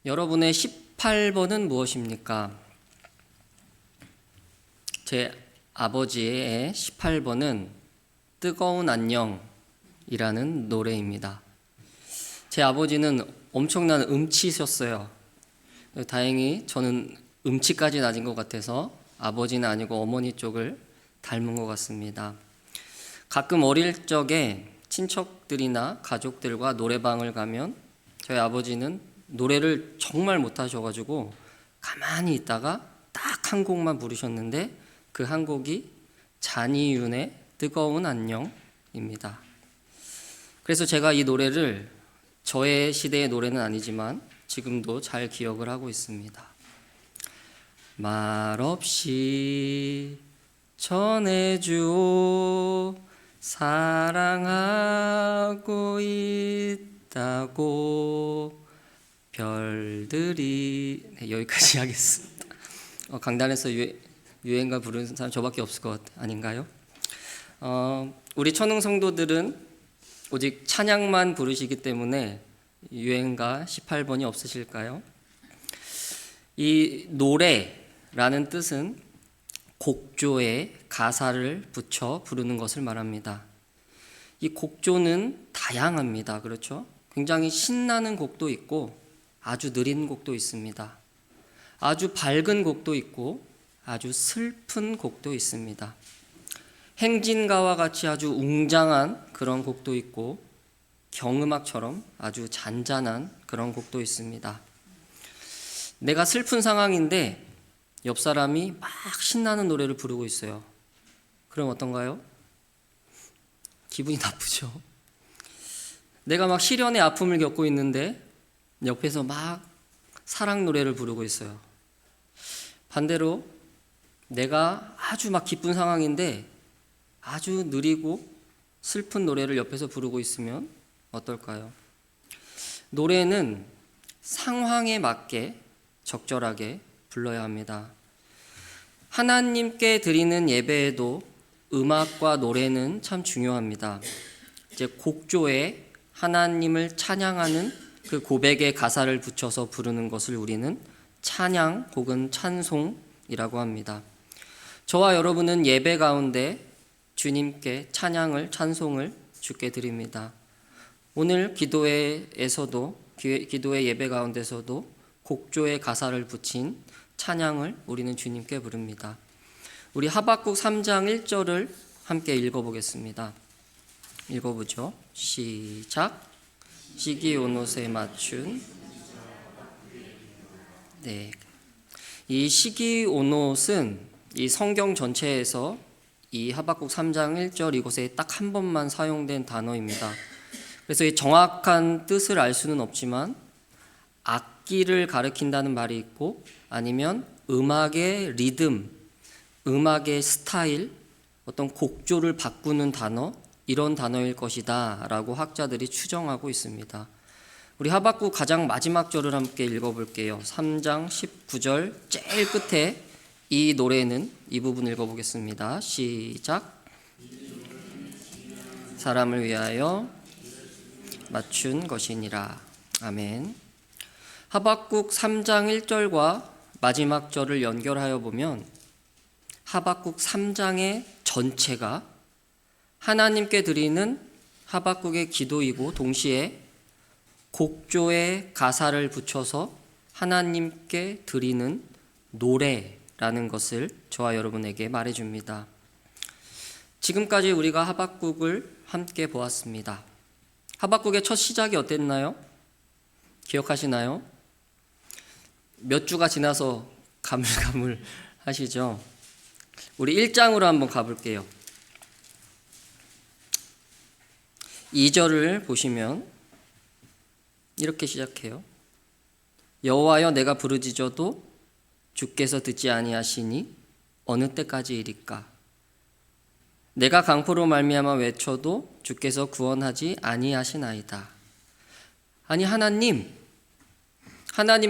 여러분의 18번은 무엇입니까? 제 아버지의 18번은 뜨거운 안녕이라는 노래입니다. 제 아버지는 엄청난 음치셨어요. 다행히 저는 음치까지 낮은 것 같아서 아버지는 아니고 어머니 쪽을 닮은 것 같습니다. 가끔 어릴 적에 친척들이나 가족들과 노래방을 가면 저희 아버지는 노래를 정말 못하셔가지고 가만히 있다가 딱 한 곡만 부르셨는데 그 한 곡이 잔이윤의 뜨거운 안녕입니다. 그래서 제가 이 노래를 저의 시대의 노래는 아니지만 지금도 잘 기억을 하고 있습니다. 말없이 전해주오 사랑하고 있다고 별들이 여기까지 하겠습니다. 강단에서 유행가 부르는 사람 저밖에 없을 것 아닌가요? 우리 천흥 성도들은 오직 찬양만 부르시기 때문에 유행가 18번이 없으실까요? 이 노래라는 뜻은 곡조에 가사를 붙여 부르는 것을 말합니다. 이 곡조는 다양합니다. 그렇죠? 굉장히 신나는 곡도 있고 아주 느린 곡도 있습니다. 아주 밝은 곡도 있고 아주 슬픈 곡도 있습니다. 행진가와 같이 아주 웅장한 그런 곡도 있고 경음악처럼 아주 잔잔한 그런 곡도 있습니다. 내가 슬픈 상황인데 옆 사람이 막 신나는 노래를 부르고 있어요. 그럼 어떤가요? 기분이 나쁘죠. 내가 막 시련의 아픔을 겪고 있는데 옆에서 막 사랑 노래를 부르고 있어요. 반대로 내가 아주 막 기쁜 상황인데 아주 느리고 슬픈 노래를 옆에서 부르고 있으면 어떨까요? 노래는 상황에 맞게 적절하게 불러야 합니다. 하나님께 드리는 예배에도 음악과 노래는 참 중요합니다. 이제 곡조에 하나님을 찬양하는 그 고백의 가사를 붙여서 부르는 것을 우리는 찬양 혹은 찬송이라고 합니다. 저와 여러분은 예배 가운데 주님께 찬양을 찬송을 주께 드립니다. 오늘 기도의 예배 가운데서도 곡조의 가사를 붙인 찬양을 우리는 주님께 부릅니다. 우리 하박국 3장 1절을 함께 읽어보겠습니다. 읽어보죠. 시작. 시기온옷에 맞춘 이 시기온옷은 이 성경 전체에서 이 하박국 3장 1절 이곳에 딱 한 번만 사용된 단어입니다. 그래서 이 정확한 뜻을 알 수는 없지만 악기를 가리킨다는 말이 있고 아니면 음악의 리듬, 음악의 스타일, 어떤 곡조를 바꾸는 단어, 이런 단어일 것이다 라고 학자들이 추정하고 있습니다. 우리 하박국 가장 마지막 절을 함께 읽어볼게요. 3장 19절 제일 끝에 이 노래는 이 부분 읽어보겠습니다. 시작. 사람을 위하여 맞춘 것이니라. 아멘. 하박국 3장 1절과 마지막 절을 연결하여 보면 하박국 3장의 전체가 하나님께 드리는 하박국의 기도이고 동시에 곡조의 가사를 붙여서 하나님께 드리는 노래라는 것을 저와 여러분에게 말해줍니다. 지금까지 우리가 하박국을 함께 보았습니다. 하박국의 첫 시작이 어땠나요? 기억하시나요? 몇 주가 지나서 가물가물 하시죠? 우리 1장으로 한번 가볼게요. 2절을 보시면 이렇게 시작해요. 여호와여 내가 부르짖어도 주께서 듣지 아니하시니 어느 때까지이리까? 내가 강포로 말미암아 외쳐도 주께서 구원하지 아니하시나이다. 아니 하나님의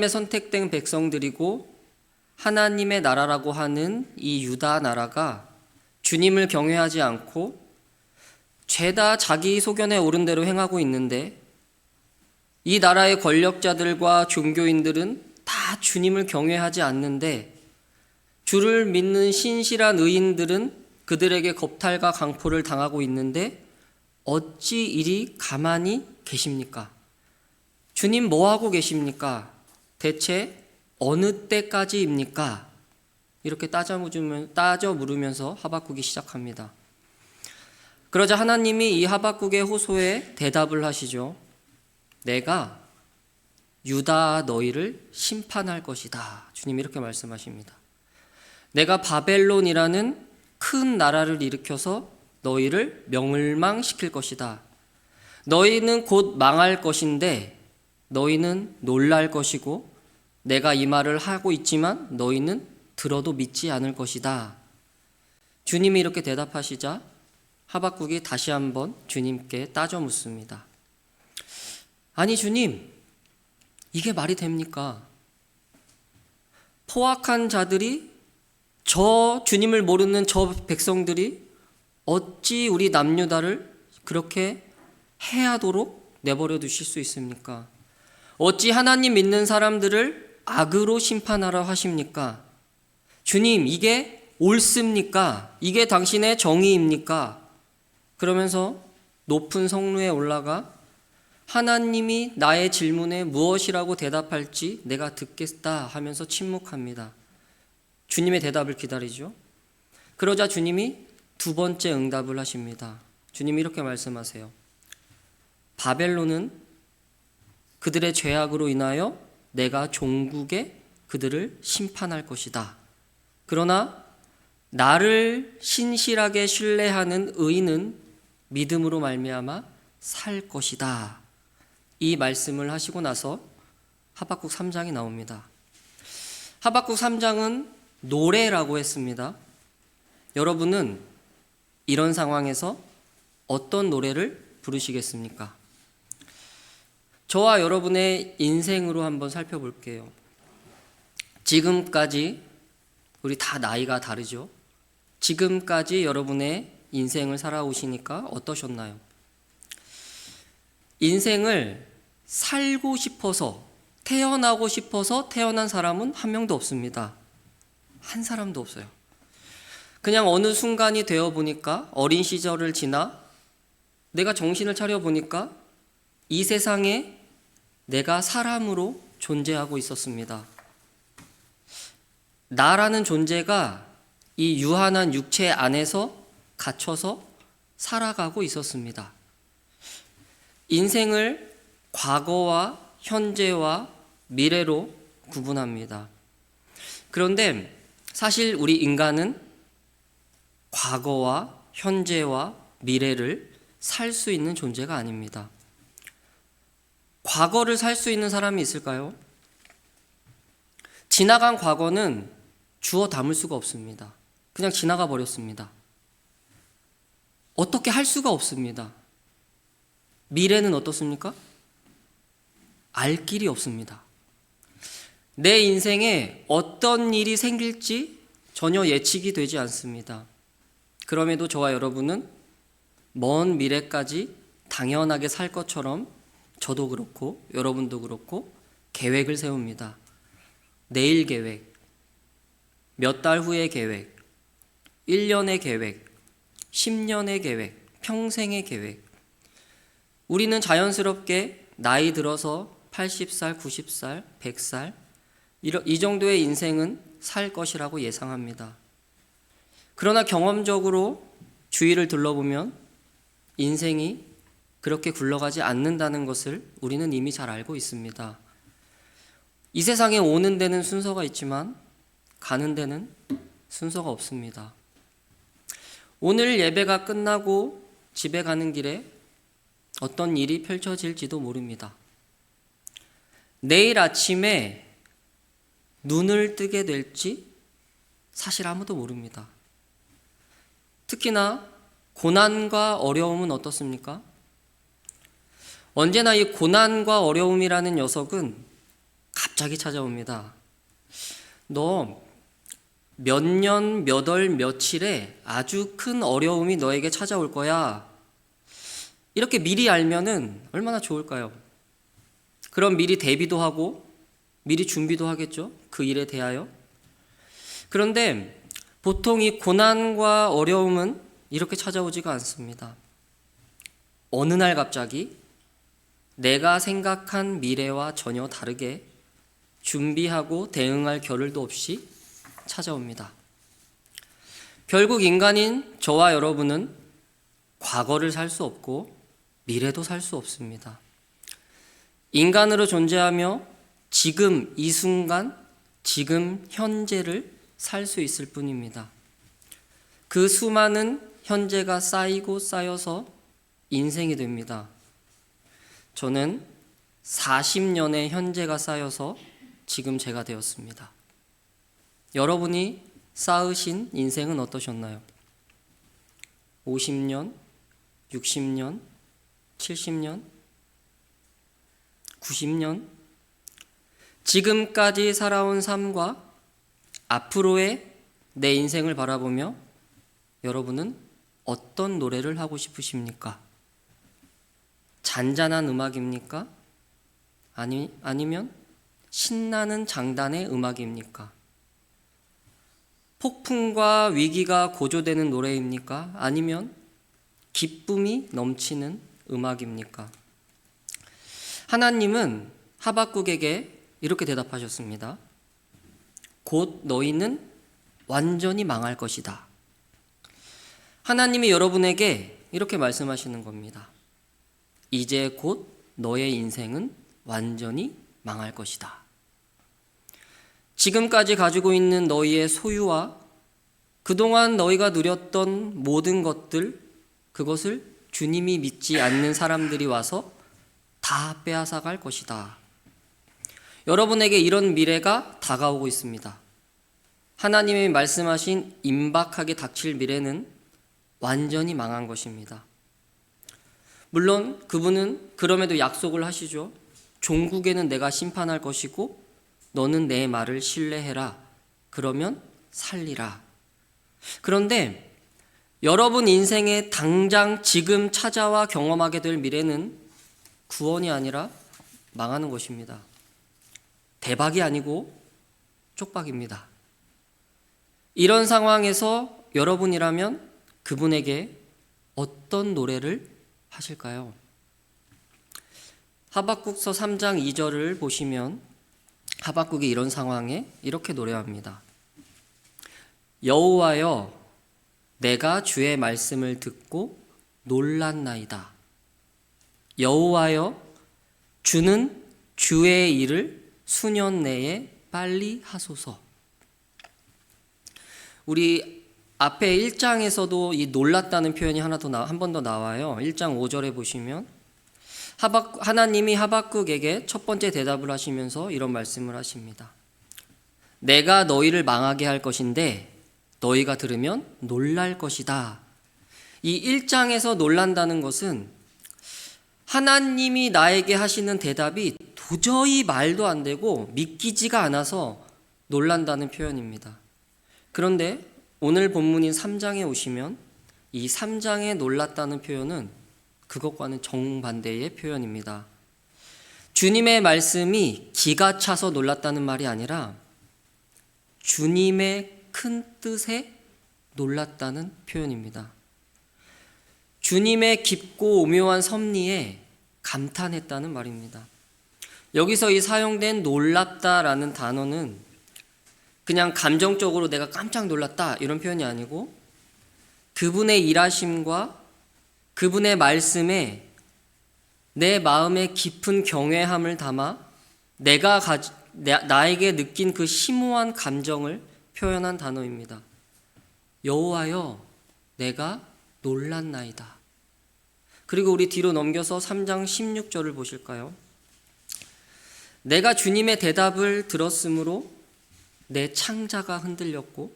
선택된 백성들이고 하나님의 나라라고 하는 이 유다 나라가 주님을 경외하지 않고 죄다 자기 소견에 옳은 대로 행하고 있는데 이 나라의 권력자들과 종교인들은 다 주님을 경외하지 않는데 주를 믿는 신실한 의인들은 그들에게 겁탈과 강포를 당하고 있는데 어찌 이리 가만히 계십니까? 주님 뭐 하고 계십니까? 대체 어느 때까지입니까? 이렇게 따져 물으면서 하박국이 시작합니다. 그러자 하나님이 이 하박국의 호소에 대답을 하시죠. 내가 유다 너희를 심판할 것이다. 주님이 이렇게 말씀하십니다. 내가 바벨론이라는 큰 나라를 일으켜서 너희를 멸망시킬 것이다. 너희는 곧 망할 것인데 너희는 놀랄 것이고 내가 이 말을 하고 있지만 너희는 들어도 믿지 않을 것이다. 주님이 이렇게 대답하시자 하박국이 다시 한번 주님께 따져 묻습니다. 아니 주님, 이게 말이 됩니까? 포악한 자들이 저 주님을 모르는 저 백성들이 어찌 우리 남유다를 그렇게 해하도록 내버려 두실 수 있습니까? 어찌 하나님 믿는 사람들을 악으로 심판하라 하십니까? 주님, 이게 옳습니까? 이게 당신의 정의입니까? 그러면서 높은 성루에 올라가 하나님이 나의 질문에 무엇이라고 대답할지 내가 듣겠다 하면서 침묵합니다. 주님의 대답을 기다리죠. 그러자 주님이 두 번째 응답을 하십니다. 주님이 이렇게 말씀하세요. 바벨론은 그들의 죄악으로 인하여 내가 종국에 그들을 심판할 것이다. 그러나 나를 신실하게 신뢰하는 의인은 믿음으로 말미암아 살 것이다. 이 말씀을 하시고 나서 하박국 3장이 나옵니다. 하박국 3장은 노래라고 했습니다. 여러분은 이런 상황에서 어떤 노래를 부르시겠습니까? 저와 여러분의 인생으로 한번 살펴볼게요. 지금까지 우리 다 나이가 다르죠? 지금까지 여러분의 인생을 살아오시니까 어떠셨나요? 인생을 살고 싶어서, 태어나고 싶어서 태어난 사람은 한 명도 없습니다. 한 사람도 없어요. 그냥 어느 순간이 되어 보니까 어린 시절을 지나 내가 정신을 차려 보니까 이 세상에 내가 사람으로 존재하고 있었습니다. 나라는 존재가 이 유한한 육체 안에서 갇혀서 살아가고 있었습니다. 인생을 과거와 현재와 미래로 구분합니다. 그런데 사실 우리 인간은 과거와 현재와 미래를 살 수 있는 존재가 아닙니다. 과거를 살 수 있는 사람이 있을까요? 지나간 과거는 주워 담을 수가 없습니다. 그냥 지나가 버렸습니다. 어떻게 할 수가 없습니다. 미래는 어떻습니까? 알 길이 없습니다. 내 인생에 어떤 일이 생길지 전혀 예측이 되지 않습니다. 그럼에도 저와 여러분은 먼 미래까지 당연하게 살 것처럼 저도 그렇고 여러분도 그렇고 계획을 세웁니다. 내일 계획, 몇 달 후의 계획, 1년의 계획, 10년의 계획, 평생의 계획. 우리는 자연스럽게 나이 들어서 80살, 90살, 100살 이 정도의 인생은 살 것이라고 예상합니다. 그러나 경험적으로 주위를 둘러보면 인생이 그렇게 굴러가지 않는다는 것을 우리는 이미 잘 알고 있습니다. 이 세상에 오는 데는 순서가 있지만 가는 데는 순서가 없습니다. 오늘 예배가 끝나고 집에 가는 길에 어떤 일이 펼쳐질지도 모릅니다. 내일 아침에 눈을 뜨게 될지 사실 아무도 모릅니다. 특히나 고난과 어려움은 어떻습니까? 언제나 이 고난과 어려움이라는 녀석은 갑자기 찾아옵니다. 너 몇 년, 몇 월, 며칠에 아주 큰 어려움이 너에게 찾아올 거야. 이렇게 미리 알면은 얼마나 좋을까요? 그럼 미리 대비도 하고 미리 준비도 하겠죠. 그 일에 대하여. 그런데 보통 이 고난과 어려움은 이렇게 찾아오지가 않습니다. 어느 날 갑자기 내가 생각한 미래와 전혀 다르게 준비하고 대응할 겨를도 없이 찾아옵니다. 결국 인간인 저와 여러분은 과거를 살 수 없고 미래도 살 수 없습니다. 인간으로 존재하며 지금 이 순간, 지금 현재를 살 수 있을 뿐입니다. 그 수많은 현재가 쌓이고 쌓여서 인생이 됩니다. 저는 40년의 현재가 쌓여서 지금 제가 되었습니다. 여러분이 쌓으신 인생은 어떠셨나요? 50년, 60년, 70년, 90년? 지금까지 살아온 삶과 앞으로의 내 인생을 바라보며 여러분은 어떤 노래를 하고 싶으십니까? 잔잔한 음악입니까? 아니면 신나는 장단의 음악입니까? 폭풍과 위기가 고조되는 노래입니까? 아니면 기쁨이 넘치는 음악입니까? 하나님은 하박국에게 이렇게 대답하셨습니다. 곧 너희는 완전히 망할 것이다. 하나님이 여러분에게 이렇게 말씀하시는 겁니다. 이제 곧 너의 인생은 완전히 망할 것이다. 지금까지 가지고 있는 너희의 소유와 그동안 너희가 누렸던 모든 것들, 그것을 주님이 믿지 않는 사람들이 와서 다 빼앗아갈 것이다. 여러분에게 이런 미래가 다가오고 있습니다. 하나님이 말씀하신 임박하게 닥칠 미래는 완전히 망한 것입니다. 물론 그분은 그럼에도 약속을 하시죠. 종국에는 내가 심판할 것이고 너는 내 말을 신뢰해라. 그러면 살리라. 그런데 여러분 인생에 당장 지금 찾아와 경험하게 될 미래는 구원이 아니라 망하는 것입니다. 대박이 아니고 쪽박입니다. 이런 상황에서 여러분이라면 그분에게 어떤 노래를 하실까요? 하박국서 3장 2절을 보시면 하박국이 이런 상황에 이렇게 노래합니다. 여호와여, 내가 주의 말씀을 듣고 놀랐나이다. 여호와여, 주는 주의 일을 수년 내에 빨리 하소서. 우리 앞에 1장에서도 이 놀랐다는 표현이 한 번 더 나와요. 1장 5절에 보시면 하나님이 하박국에게 첫 번째 대답을 하시면서 이런 말씀을 하십니다. 내가 너희를 망하게 할 것인데 너희가 들으면 놀랄 것이다. 이 1장에서 놀란다는 것은 하나님이 나에게 하시는 대답이 도저히 말도 안 되고 믿기지가 않아서 놀란다는 표현입니다. 그런데 오늘 본문인 3장에 오시면 이 3장에 놀랐다는 표현은 그것과는 정반대의 표현입니다. 주님의 말씀이 기가 차서 놀랐다는 말이 아니라 주님의 큰 뜻에 놀랐다는 표현입니다. 주님의 깊고 오묘한 섭리에 감탄했다는 말입니다. 여기서 이 사용된 놀랍다라는 단어는 그냥 감정적으로 내가 깜짝 놀랐다 이런 표현이 아니고 그분의 일하심과 그분의 말씀에 내 마음의 깊은 경외함을 담아 나에게 느낀 그 심오한 감정을 표현한 단어입니다. 여호와여, 내가 놀랐나이다. 그리고 우리 뒤로 넘겨서 3장 16절을 보실까요? 내가 주님의 대답을 들었으므로 내 창자가 흔들렸고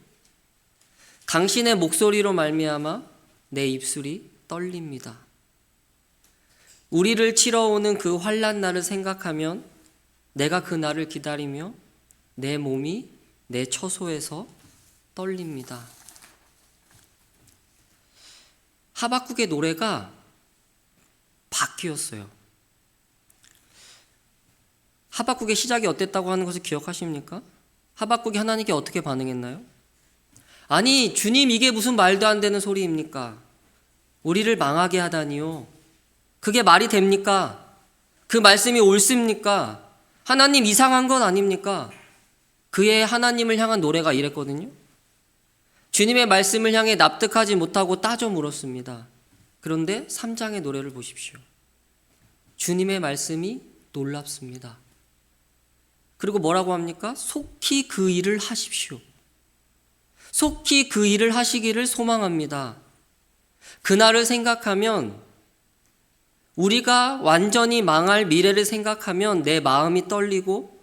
당신의 목소리로 말미암아 내 입술이 떨립니다. 우리를 치러 오는 그 환난 날을 생각하면 내가 그 날을 기다리며 내 몸이 내 처소에서 떨립니다. 하박국의 노래가 바뀌었어요. 하박국의 시작이 어땠다고 하는 것을 기억하십니까? 하박국이 하나님께 어떻게 반응했나요? 아니, 주님, 이게 무슨 말도 안 되는 소리입니까? 우리를 망하게 하다니요. 그게 말이 됩니까? 그 말씀이 옳습니까? 하나님 이상한 건 아닙니까? 그의 하나님을 향한 노래가 이랬거든요. 주님의 말씀을 향해 납득하지 못하고 따져 물었습니다. 그런데 3장의 노래를 보십시오. 주님의 말씀이 놀랍습니다. 그리고 뭐라고 합니까? 속히 그 일을 하십시오. 속히 그 일을 하시기를 소망합니다. 그날을 생각하면, 우리가 완전히 망할 미래를 생각하면 내 마음이 떨리고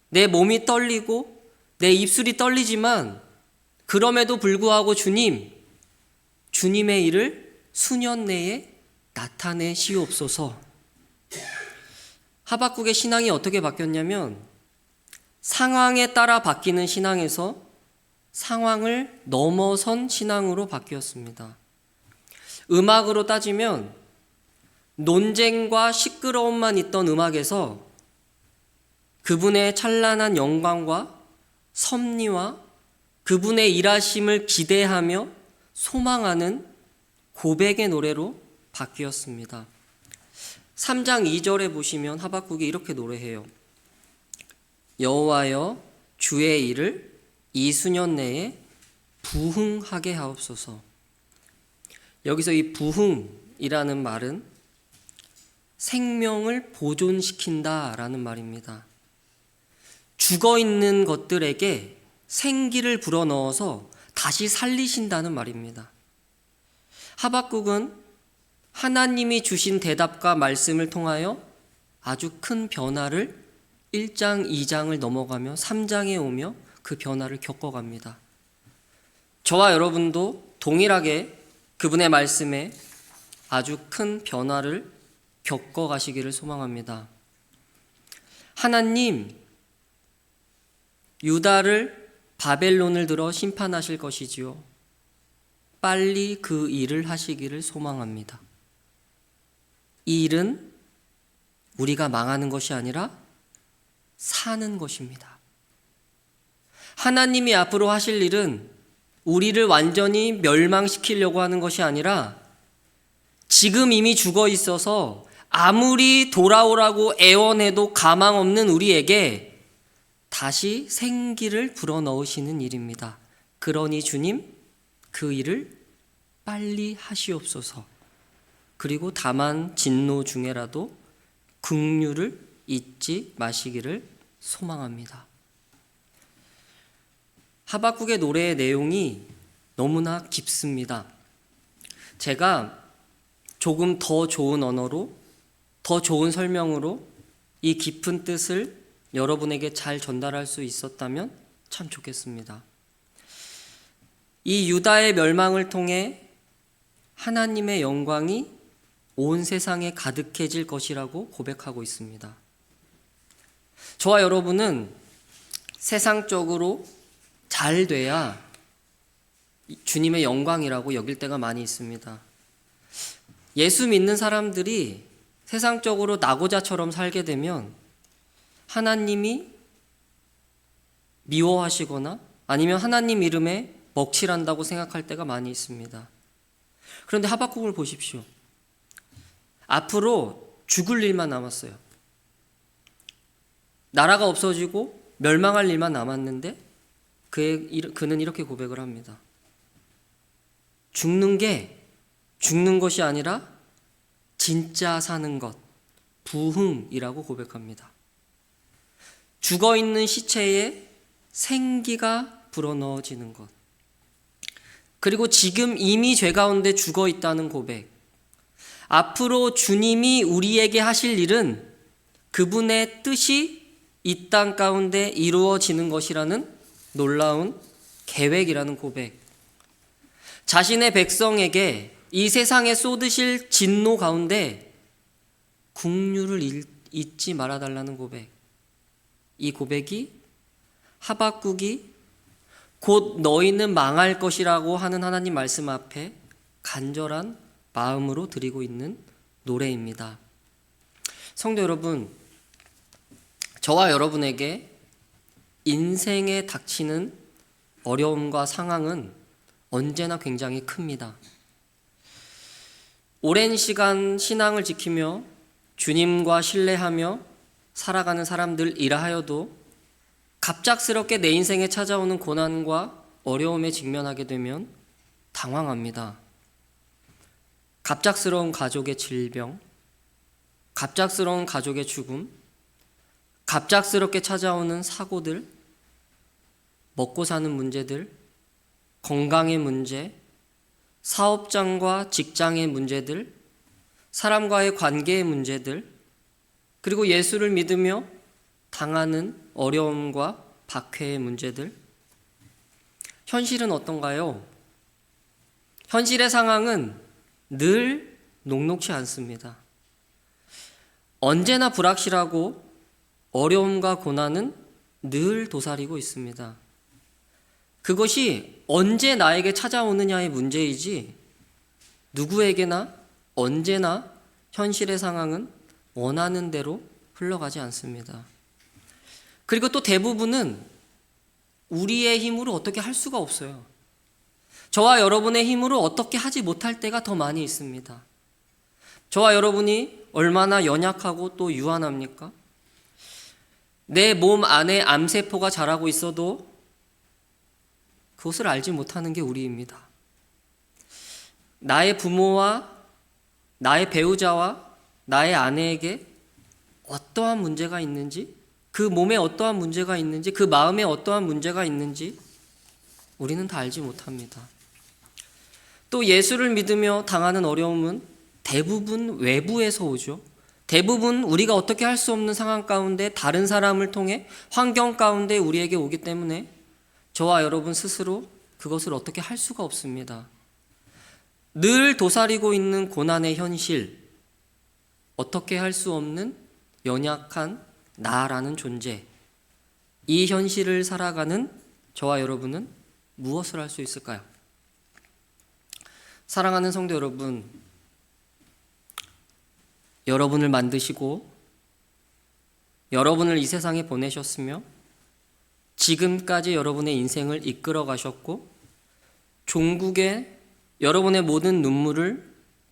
내 몸이 떨리고 내 입술이 떨리지만, 그럼에도 불구하고 주님의 일을 수년 내에 나타내시옵소서. 하박국의 신앙이 어떻게 바뀌었냐면, 상황에 따라 바뀌는 신앙에서 상황을 넘어선 신앙으로 바뀌었습니다. 음악으로 따지면 논쟁과 시끄러움만 있던 음악에서 그분의 찬란한 영광과 섭리와 그분의 일하심을 기대하며 소망하는 고백의 노래로 바뀌었습니다. 3장 2절에 보시면 하박국이 이렇게 노래해요. 여호와여, 주의 일을 이 수년 내에 부흥하게 하옵소서. 여기서 이 부흥이라는 말은 생명을 보존시킨다라는 말입니다. 죽어있는 것들에게 생기를 불어넣어서 다시 살리신다는 말입니다. 하박국은 하나님이 주신 대답과 말씀을 통하여 아주 큰 변화를 1장, 2장을 넘어가며 3장에 오며 그 변화를 겪어갑니다. 저와 여러분도 동일하게 그분의 말씀에 아주 큰 변화를 겪어가시기를 소망합니다. 하나님, 유다를 바벨론을 들어 심판하실 것이지요. 빨리 그 일을 하시기를 소망합니다. 이 일은 우리가 망하는 것이 아니라 사는 것입니다. 하나님이 앞으로 하실 일은 우리를 완전히 멸망시키려고 하는 것이 아니라 지금 이미 죽어 있어서 아무리 돌아오라고 애원해도 가망 없는 우리에게 다시 생기를 불어넣으시는 일입니다. 그러니 주님, 그 일을 빨리 하시옵소서. 그리고 다만 진노 중에라도 긍휼을 잊지 마시기를 소망합니다. 하박국의 노래의 내용이 너무나 깊습니다. 제가 조금 더 좋은 언어로, 더 좋은 설명으로 이 깊은 뜻을 여러분에게 잘 전달할 수 있었다면 참 좋겠습니다. 이 유다의 멸망을 통해 하나님의 영광이 온 세상에 가득해질 것이라고 고백하고 있습니다. 저와 여러분은 세상적으로 잘 돼야 주님의 영광이라고 여길 때가 많이 있습니다. 예수 믿는 사람들이 세상적으로 낙오자처럼 살게 되면 하나님이 미워하시거나 아니면 하나님 이름에 먹칠한다고 생각할 때가 많이 있습니다. 그런데 하박국을 보십시오. 앞으로 죽을 일만 남았어요. 나라가 없어지고 멸망할 일만 남았는데 그는 이렇게 고백을 합니다. 죽는 것이 아니라 진짜 사는 것, 부흥이라고 고백합니다. 죽어있는 시체에 생기가 불어넣어지는 것, 그리고 지금 이미 죄 가운데 죽어있다는 고백, 앞으로 주님이 우리에게 하실 일은 그분의 뜻이 이 땅 가운데 이루어지는 것이라는 놀라운 계획이라는 고백, 자신의 백성에게 이 세상에 쏟으실 진노 가운데 긍휼을 잊지 말아달라는 고백, 이 고백이 하박국이 곧 너희는 망할 것이라고 하는 하나님 말씀 앞에 간절한 마음으로 드리고 있는 노래입니다. 성도 여러분, 저와 여러분에게 인생에 닥치는 어려움과 상황은 언제나 굉장히 큽니다. 오랜 시간 신앙을 지키며 주님과 신뢰하며 살아가는 사람들이라 하여도 갑작스럽게 내 인생에 찾아오는 고난과 어려움에 직면하게 되면 당황합니다. 갑작스러운 가족의 질병, 갑작스러운 가족의 죽음, 갑작스럽게 찾아오는 사고들, 먹고 사는 문제들, 건강의 문제, 사업장과 직장의 문제들, 사람과의 관계의 문제들, 그리고 예수를 믿으며 당하는 어려움과 박해의 문제들. 현실은 어떤가요? 현실의 상황은 늘 녹록지 않습니다. 언제나 불확실하고 어려움과 고난은 늘 도사리고 있습니다. 그것이 언제 나에게 찾아오느냐의 문제이지 누구에게나 언제나 현실의 상황은 원하는 대로 흘러가지 않습니다. 그리고 또 대부분은 우리의 힘으로 어떻게 할 수가 없어요. 저와 여러분의 힘으로 어떻게 하지 못할 때가 더 많이 있습니다. 저와 여러분이 얼마나 연약하고 또 유한합니까? 내 몸 안에 암세포가 자라고 있어도 그것을 알지 못하는 게 우리입니다. 나의 부모와 나의 배우자와 나의 아내에게 어떠한 문제가 있는지, 그 몸에 어떠한 문제가 있는지, 그 마음에 어떠한 문제가 있는지 우리는 다 알지 못합니다. 또 예수를 믿으며 당하는 어려움은 대부분 외부에서 오죠. 대부분 우리가 어떻게 할 수 없는 상황 가운데 다른 사람을 통해 환경 가운데 우리에게 오기 때문에 저와 여러분 스스로 그것을 어떻게 할 수가 없습니다. 늘 도사리고 있는 고난의 현실, 어떻게 할 수 없는 연약한 나라는 존재, 이 현실을 살아가는 저와 여러분은 무엇을 할 수 있을까요? 사랑하는 성도 여러분, 여러분을 만드시고 여러분을 이 세상에 보내셨으며 지금까지 여러분의 인생을 이끌어 가셨고 종국에 여러분의 모든 눈물을,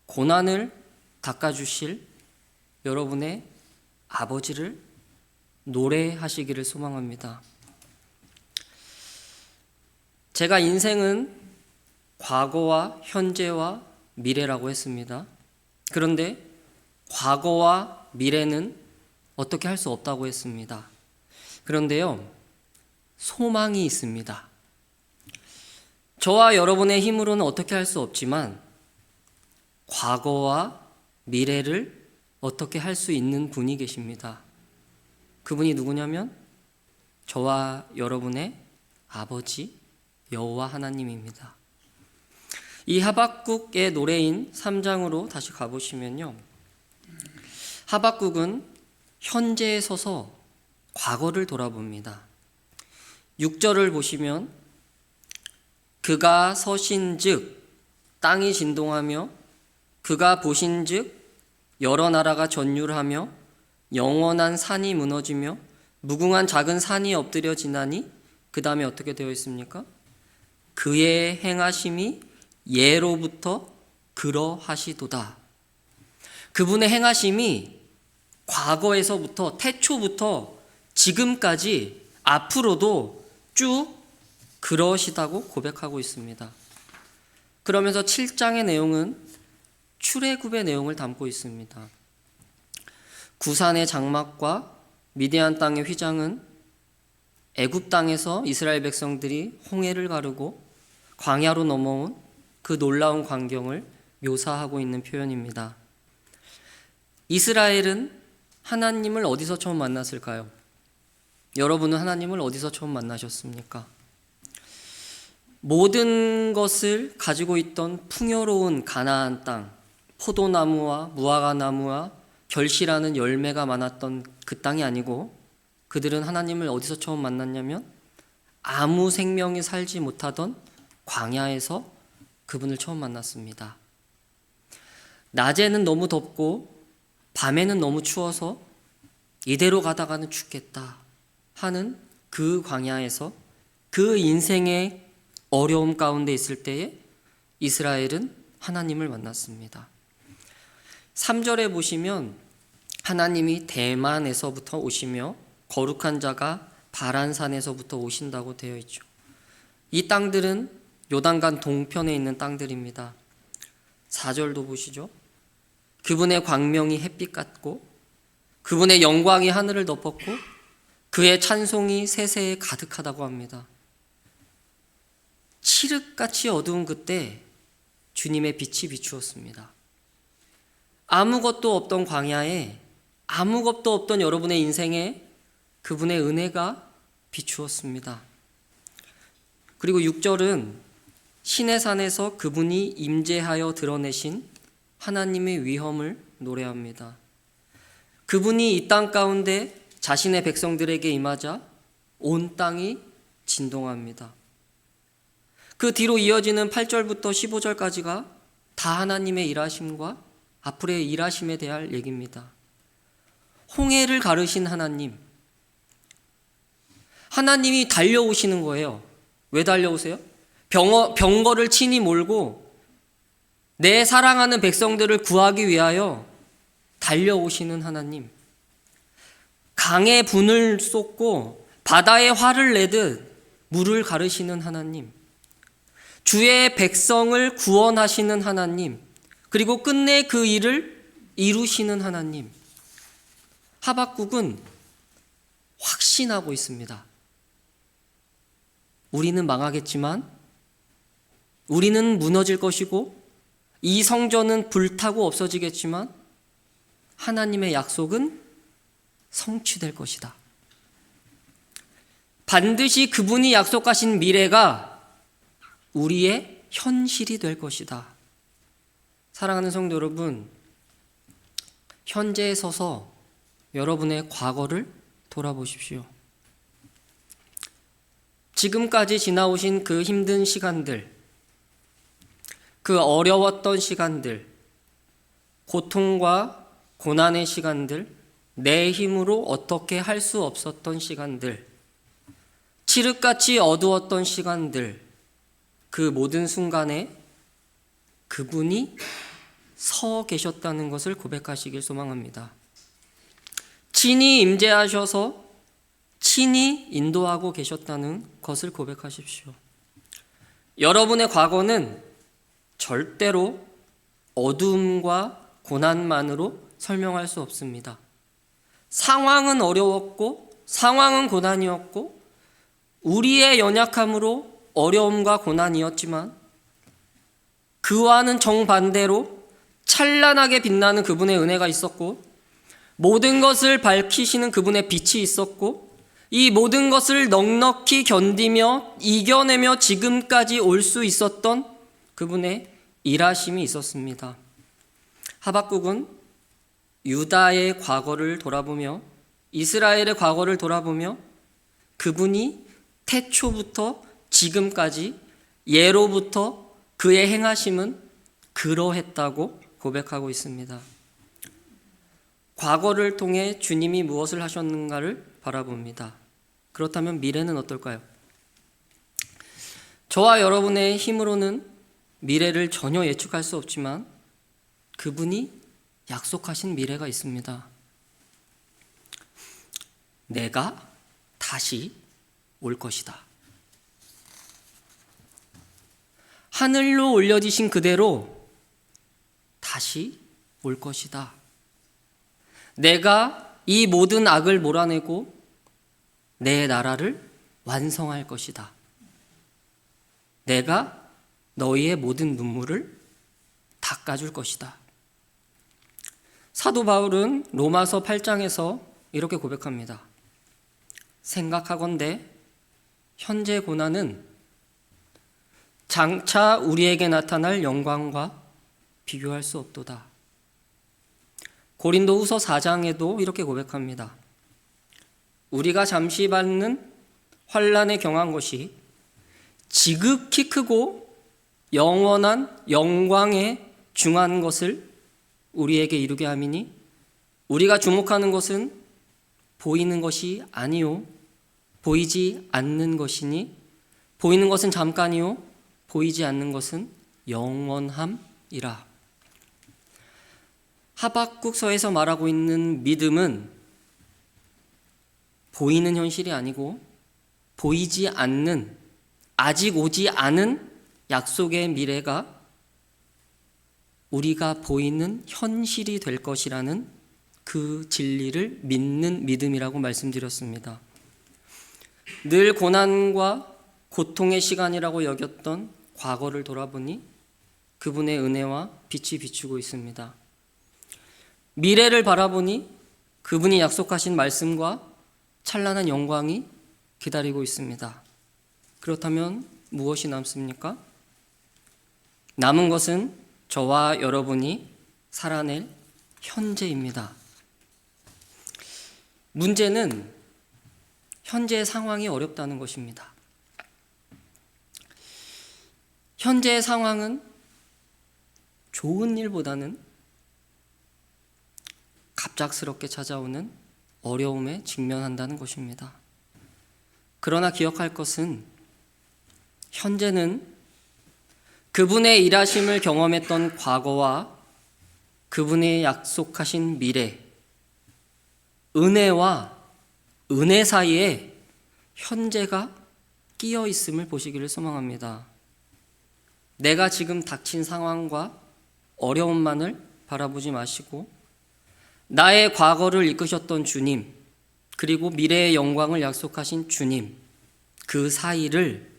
고난을 닦아주실 여러분의 아버지를 노래하시기를 소망합니다. 제가 인생은 과거와 현재와 미래라고 했습니다. 그런데 과거와 미래는 어떻게 할 수 없다고 했습니다. 그런데요, 소망이 있습니다. 저와 여러분의 힘으로는 어떻게 할 수 없지만 과거와 미래를 어떻게 할 수 있는 분이 계십니다. 그분이 누구냐면 저와 여러분의 아버지 여호와 하나님입니다. 이 하박국의 노래인 3장으로 다시 가보시면요, 하박국은 현재에 서서 과거를 돌아봅니다. 6절을 보시면 그가 서신즉 땅이 진동하며 그가 보신즉 여러 나라가 전율하며 영원한 산이 무너지며 무궁한 작은 산이 엎드려지나니, 그 다음에 어떻게 되어 있습니까? 그의 행하심이 예로부터 그러하시도다. 그분의 행하심이 과거에서부터, 태초부터 지금까지 앞으로도 쭉 그러시다고 고백하고 있습니다. 그러면서 7장의 내용은 출애굽의 내용을 담고 있습니다. 구산의 장막과 미디안 땅의 휘장은 애굽 땅에서 이스라엘 백성들이 홍해를 가르고 광야로 넘어온 그 놀라운 광경을 묘사하고 있는 표현입니다. 이스라엘은 하나님을 어디서 처음 만났을까요? 여러분은 하나님을 어디서 처음 만나셨습니까? 모든 것을 가지고 있던 풍요로운 가나안 땅, 포도나무와 무화과나무와 결실하는 열매가 많았던 그 땅이 아니고, 그들은 하나님을 어디서 처음 만났냐면 아무 생명이 살지 못하던 광야에서 그분을 처음 만났습니다. 낮에는 너무 덥고 밤에는 너무 추워서 이대로 가다가는 죽겠다 하는 그 광야에서 그 인생의 어려움 가운데 있을 때에 이스라엘은 하나님을 만났습니다. 3절에 보시면 하나님이 대만에서부터 오시며 거룩한 자가 바란산에서부터 오신다고 되어 있죠. 이 땅들은 요단강 동편에 있는 땅들입니다. 4절도 보시죠. 그분의 광명이 햇빛 같고 그분의 영광이 하늘을 덮었고 그의 찬송이 세세에 가득하다고 합니다. 칠흑같이 어두운 그때 주님의 빛이 비추었습니다. 아무것도 없던 광야에, 아무것도 없던 여러분의 인생에 그분의 은혜가 비추었습니다. 그리고 6절은 신의 산에서 그분이 임재하여 드러내신 하나님의 위엄을 노래합니다. 그분이 이 땅 가운데 자신의 백성들에게 임하자 온 땅이 진동합니다. 그 뒤로 이어지는 8절부터 15절까지가 다 하나님의 일하심과 앞으로의 일하심에 대한 얘기입니다. 홍해를 가르신 하나님, 하나님이 달려오시는 거예요. 왜 달려오세요? 병거를 친히 몰고 내 사랑하는 백성들을 구하기 위하여 달려오시는 하나님, 강에 분을 쏟고 바다에 화를 내듯 물을 가르시는 하나님, 주의 백성을 구원하시는 하나님, 그리고 끝내 그 일을 이루시는 하나님. 하박국은 확신하고 있습니다. 우리는 망하겠지만, 우리는 무너질 것이고, 이 성전은 불타고 없어지겠지만 하나님의 약속은 성취될 것이다. 반드시 그분이 약속하신 미래가 우리의 현실이 될 것이다. 사랑하는 성도 여러분, 현재에 서서 여러분의 과거를 돌아보십시오. 지금까지 지나오신 그 힘든 시간들, 그 어려웠던 시간들, 고통과 고난의 시간들, 내 힘으로 어떻게 할 수 없었던 시간들, 칠흑같이 어두웠던 시간들, 그 모든 순간에 그분이 서 계셨다는 것을 고백하시길 소망합니다. 친히 임재하셔서 친히 인도하고 계셨다는 것을 고백하십시오. 여러분의 과거는 절대로 어두움과 고난만으로 설명할 수 없습니다. 상황은 어려웠고 상황은 고난이었고 우리의 연약함으로 어려움과 고난이었지만 그와는 정반대로 찬란하게 빛나는 그분의 은혜가 있었고 모든 것을 밝히시는 그분의 빛이 있었고 이 모든 것을 넉넉히 견디며 이겨내며 지금까지 올 수 있었던 그분의 일하심이 있었습니다. 하박국은 유다의 과거를 돌아보며 이스라엘의 과거를 돌아보며 그분이 태초부터 지금까지 예로부터 그의 행하심은 그러했다고 고백하고 있습니다. 과거를 통해 주님이 무엇을 하셨는가를 바라봅니다. 그렇다면 미래는 어떨까요? 저와 여러분의 힘으로는 미래를 전혀 예측할 수 없지만 그분이 약속하신 미래가 있습니다. 내가 다시 올 것이다. 하늘로 올려지신 그대로 다시 올 것이다. 내가 이 모든 악을 몰아내고 내 나라를 완성할 것이다. 내가 너희의 모든 눈물을 닦아줄 것이다. 사도 바울은 로마서 8장에서 이렇게 고백합니다. 생각하건대 현재 고난은 장차 우리에게 나타날 영광과 비교할 수 없도다. 고린도후서 4장에도 이렇게 고백합니다. 우리가 잠시 받는 환난에 경한 것이 지극히 크고 영원한 영광에 중한 것을 우리에게 이루게 함이니 우리가 주목하는 것은 보이는 것이 아니요 보이지 않는 것이니 보이는 것은 잠깐이요 보이지 않는 것은 영원함이라. 하박국서에서 말하고 있는 믿음은 보이는 현실이 아니고 보이지 않는, 아직 오지 않은 약속의 미래가 우리가 보이는 현실이 될 것이라는 그 진리를 믿는 믿음이라고 말씀드렸습니다. 늘 고난과 고통의 시간이라고 여겼던 과거를 돌아보니 그분의 은혜와 빛이 비추고 있습니다. 미래를 바라보니 그분이 약속하신 말씀과 찬란한 영광이 기다리고 있습니다. 그렇다면 무엇이 남습니까? 남은 것은 저와 여러분이 살아낼 현재입니다. 문제는 현재의 상황이 어렵다는 것입니다. 현재의 상황은 좋은 일보다는 갑작스럽게 찾아오는 어려움에 직면한다는 것입니다. 그러나 기억할 것은 현재는 그분의 일하심을 경험했던 과거와 그분의 약속하신 미래, 은혜와 은혜 사이에 현재가 끼어 있음을 보시기를 소망합니다. 내가 지금 닥친 상황과 어려움만을 바라보지 마시고 나의 과거를 이끄셨던 주님, 그리고 미래의 영광을 약속하신 주님, 그 사이를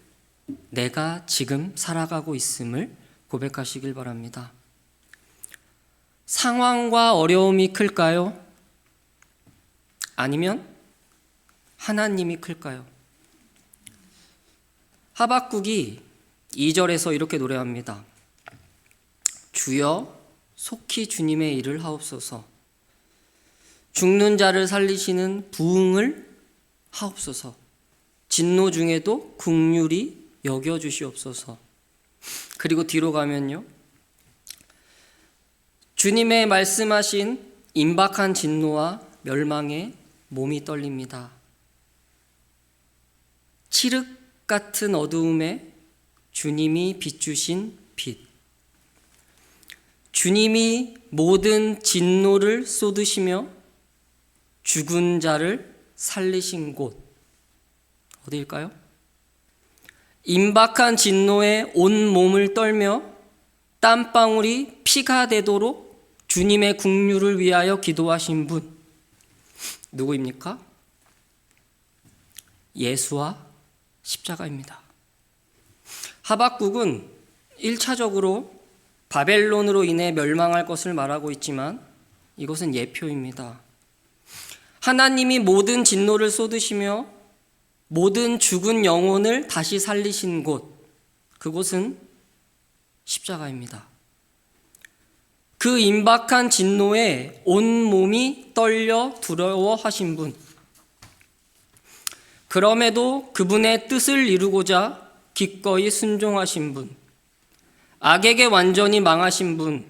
내가 지금 살아가고 있음을 고백하시길 바랍니다. 상황과 어려움이 클까요? 아니면 하나님이 클까요? 하박국이 2절에서 이렇게 노래합니다. 주여 속히 주님의 일을 하옵소서. 죽는 자를 살리시는 부흥을 하옵소서. 진노 중에도 긍휼히 여겨주시옵소서. 그리고 뒤로 가면요, 주님의 말씀하신 임박한 진노와 멸망에 몸이 떨립니다. 칠흑 같은 어두움에 주님이 비추신 빛, 주님이 모든 진노를 쏟으시며 죽은 자를 살리신 곳, 어디일까요? 임박한 진노에 온 몸을 떨며 땀방울이 피가 되도록 주님의 긍휼을 위하여 기도하신 분, 누구입니까? 예수와 십자가입니다. 하박국은 1차적으로 바벨론으로 인해 멸망할 것을 말하고 있지만 이것은 예표입니다. 하나님이 모든 진노를 쏟으시며 모든 죽은 영혼을 다시 살리신 곳, 그곳은 십자가입니다. 그 임박한 진노에 온 몸이 떨려 두려워하신 분, 그럼에도 그분의 뜻을 이루고자 기꺼이 순종하신 분, 악에게 완전히 망하신 분,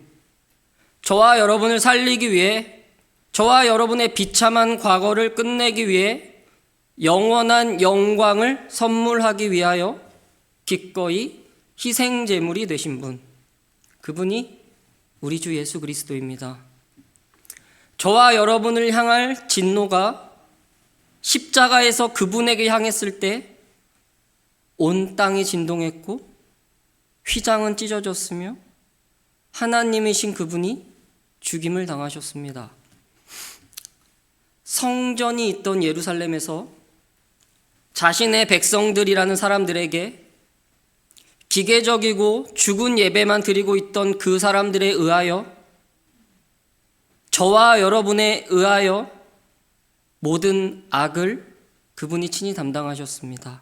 저와 여러분을 살리기 위해, 저와 여러분의 비참한 과거를 끝내기 위해 영원한 영광을 선물하기 위하여 기꺼이 희생제물이 되신 분, 그분이 우리 주 예수 그리스도입니다. 저와 여러분을 향할 진노가 십자가에서 그분에게 향했을 때 온 땅이 진동했고 휘장은 찢어졌으며 하나님이신 그분이 죽임을 당하셨습니다. 성전이 있던 예루살렘에서 자신의 백성들이라는 사람들에게 기계적이고 죽은 예배만 드리고 있던 그 사람들에 의하여, 저와 여러분에 의하여 모든 악을 그분이 친히 담당하셨습니다.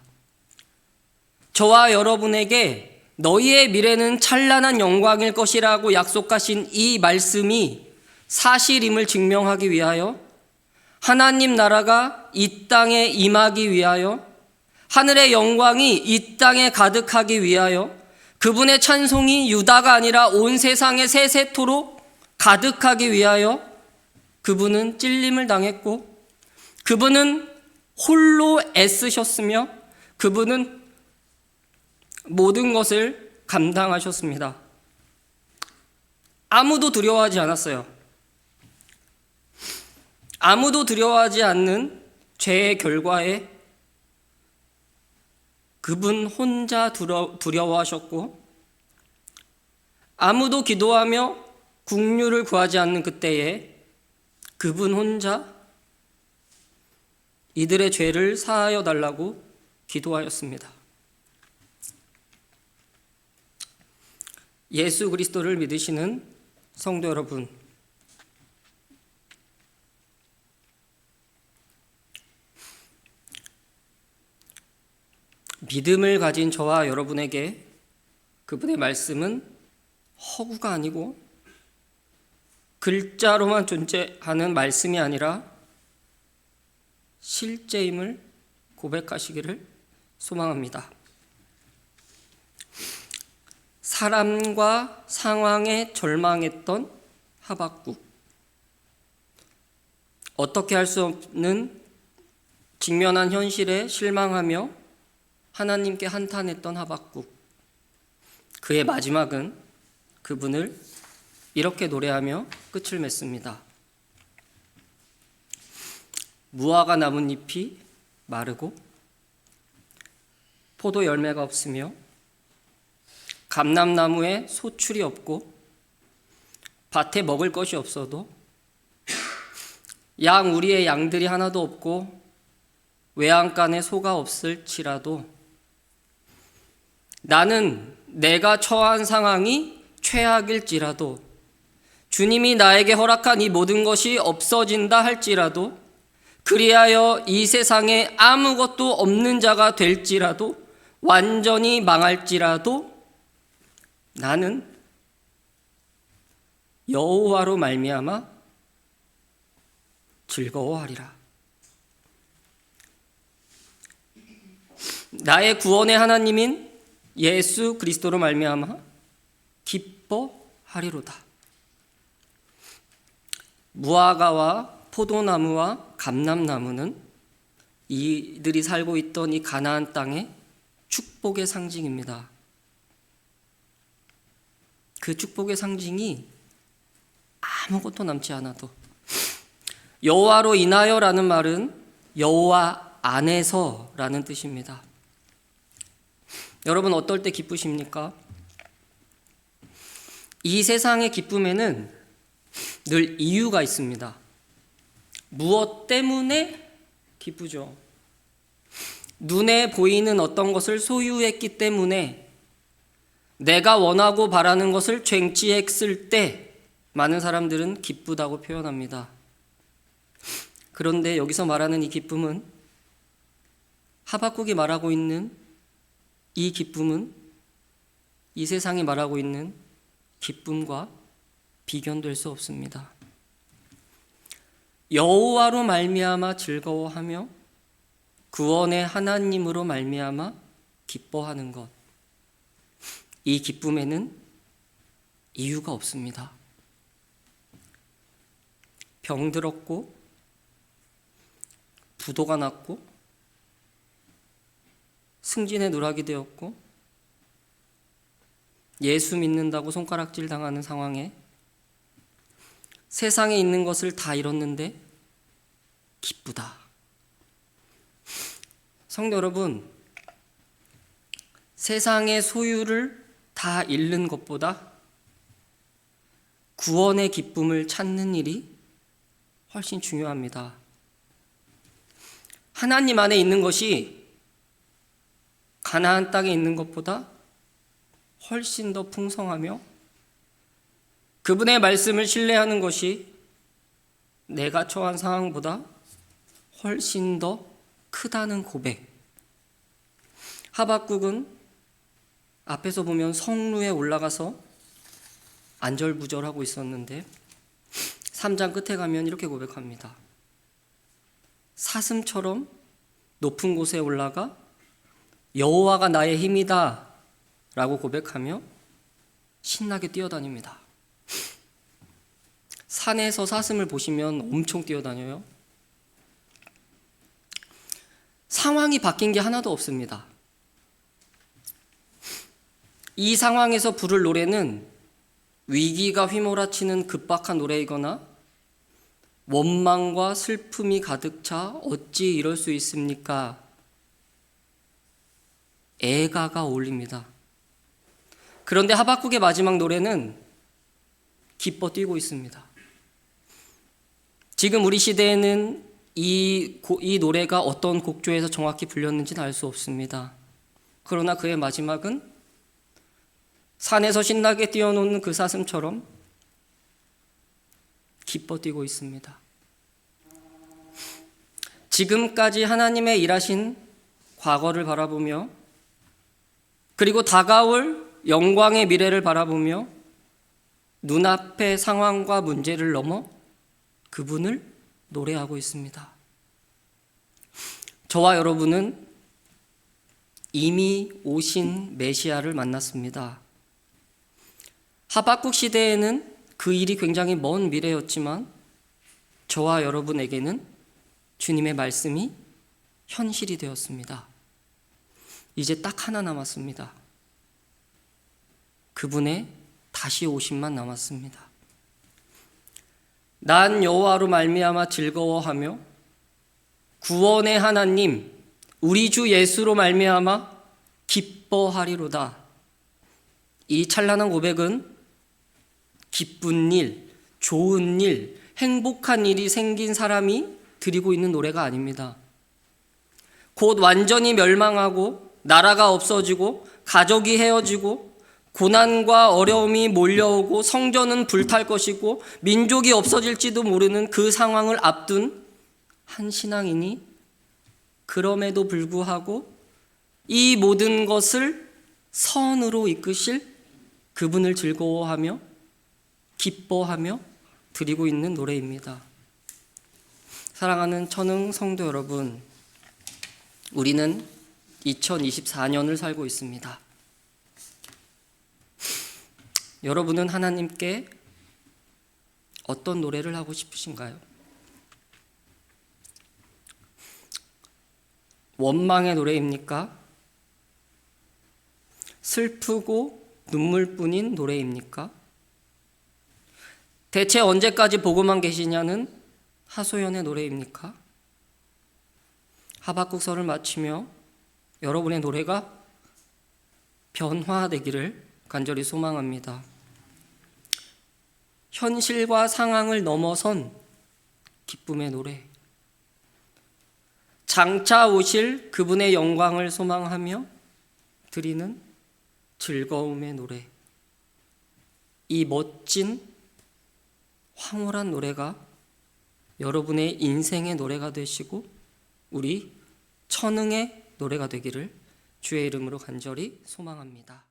저와 여러분에게 너희의 미래는 찬란한 영광일 것이라고 약속하신 이 말씀이 사실임을 증명하기 위하여, 하나님 나라가 이 땅에 임하기 위하여, 하늘의 영광이 이 땅에 가득하기 위하여, 그분의 찬송이 유다가 아니라 온 세상에 세세토록 가득하기 위하여 그분은 찔림을 당했고 그분은 홀로 애쓰셨으며 그분은 모든 것을 감당하셨습니다. 아무도 두려워하지 않았어요. 아무도 두려워하지 않는 죄의 결과에 그분 혼자 두려워하셨고, 아무도 기도하며 긍휼을 구하지 않는 그때에 그분 혼자 이들의 죄를 사하여 달라고 기도하였습니다. 예수 그리스도를 믿으시는 성도 여러분, 믿음을 가진 저와 여러분에게 그분의 말씀은 허구가 아니고 글자로만 존재하는 말씀이 아니라 실제임을 고백하시기를 소망합니다. 사람과 상황에 절망했던 하박국, 어떻게 할 수 없는 직면한 현실에 실망하며 하나님께 한탄했던 하박국, 그의 마지막은 그분을 이렇게 노래하며 끝을 맺습니다. 무화과 나뭇잎이 마르고 포도 열매가 없으며 감람나무에 소출이 없고 밭에 먹을 것이 없어도 양 우리의 양들이 하나도 없고 외양간에 소가 없을지라도 나는 내가 처한 상황이 최악일지라도 주님이 나에게 허락한 이 모든 것이 없어진다 할지라도 그리하여 이 세상에 아무것도 없는 자가 될지라도 완전히 망할지라도 나는 여호와로 말미암아 즐거워하리라. 나의 구원의 하나님인 예수 그리스도로 말미암아 기뻐하리로다. 무화과와 포도나무와 감람나무는 이들이 살고 있던 이 가나안 땅의 축복의 상징입니다. 그 축복의 상징이 아무것도 남지 않아도, 여호와로 인하여라는 말은 여호와 안에서라는 뜻입니다. 여러분, 어떨 때 기쁘십니까? 이 세상의 기쁨에는 늘 이유가 있습니다. 무엇 때문에 기쁘죠? 눈에 보이는 어떤 것을 소유했기 때문에, 내가 원하고 바라는 것을 쟁취했을 때 많은 사람들은 기쁘다고 표현합니다. 그런데 여기서 말하는 이 기쁨은, 하박국이 말하고 있는 이 기쁨은 이 세상이 말하고 있는 기쁨과 비견될 수 없습니다. 여호와로 말미암아 즐거워하며 구원의 하나님으로 말미암아 기뻐하는 것, 이 기쁨에는 이유가 없습니다. 병들었고 부도가 났고 승진의 누락이 되었고 예수 믿는다고 손가락질 당하는 상황에 세상에 있는 것을 다 잃었는데 기쁘다. 성도 여러분, 세상의 소유를 다 잃는 것보다 구원의 기쁨을 찾는 일이 훨씬 중요합니다. 하나님 안에 있는 것이 가나안 땅에 있는 것보다 훨씬 더 풍성하며, 그분의 말씀을 신뢰하는 것이 내가 처한 상황보다 훨씬 더 크다는 고백. 하박국은 앞에서 보면 성루에 올라가서 안절부절하고 있었는데 3장 끝에 가면 이렇게 고백합니다. 사슴처럼 높은 곳에 올라가 여호와가 나의 힘이다 라고 고백하며 신나게 뛰어다닙니다. 산에서 사슴을 보시면 엄청 뛰어다녀요. 상황이 바뀐 게 하나도 없습니다. 이 상황에서 부를 노래는 위기가 휘몰아치는 급박한 노래이거나 원망과 슬픔이 가득 차 어찌 이럴 수 있습니까? 애가가 어울립니다. 그런데 하박국의 마지막 노래는 기뻐 뛰고 있습니다. 지금 우리 시대에는 이 노래가 어떤 곡조에서 정확히 불렸는지는 알 수 없습니다. 그러나 그의 마지막은 산에서 신나게 뛰어노는 그 사슴처럼 기뻐 뛰고 있습니다. 지금까지 하나님의 일하신 과거를 바라보며 그리고 다가올 영광의 미래를 바라보며 눈앞의 상황과 문제를 넘어 그분을 노래하고 있습니다. 저와 여러분은 이미 오신 메시아를 만났습니다. 하박국 시대에는 그 일이 굉장히 먼 미래였지만 저와 여러분에게는 주님의 말씀이 현실이 되었습니다. 이제 딱 하나 남았습니다. 그분의 다시 오심만 남았습니다. 난 여호와로 말미암아 즐거워하며 구원의 하나님 우리 주 예수로 말미암아 기뻐하리로다. 이 찬란한 고백은 기쁜 일, 좋은 일, 행복한 일이 생긴 사람이 드리고 있는 노래가 아닙니다. 곧 완전히 멸망하고 나라가 없어지고 가족이 헤어지고 고난과 어려움이 몰려오고 성전은 불탈 것이고 민족이 없어질지도 모르는 그 상황을 앞둔 한 신앙인이 그럼에도 불구하고 이 모든 것을 선으로 이끄실 그분을 즐거워하며 기뻐하며 드리고 있는 노래입니다. 사랑하는 천흥 성도 여러분, 우리는 2024년을 살고 있습니다. 여러분은 하나님께 어떤 노래를 하고 싶으신가요? 원망의 노래입니까? 슬프고 눈물뿐인 노래입니까? 대체 언제까지 보고만 계시냐는 하소연의 노래입니까? 하박국서를 마치며 여러분의 노래가 변화되기를 간절히 소망합니다. 현실과 상황을 넘어선 기쁨의 노래, 장차 오실 그분의 영광을 소망하며 드리는 즐거움의 노래, 이 멋진 황홀한 노래가 여러분의 인생의 노래가 되시고 우리 천흥의 노래가 되기를 주의 이름으로 간절히 소망합니다.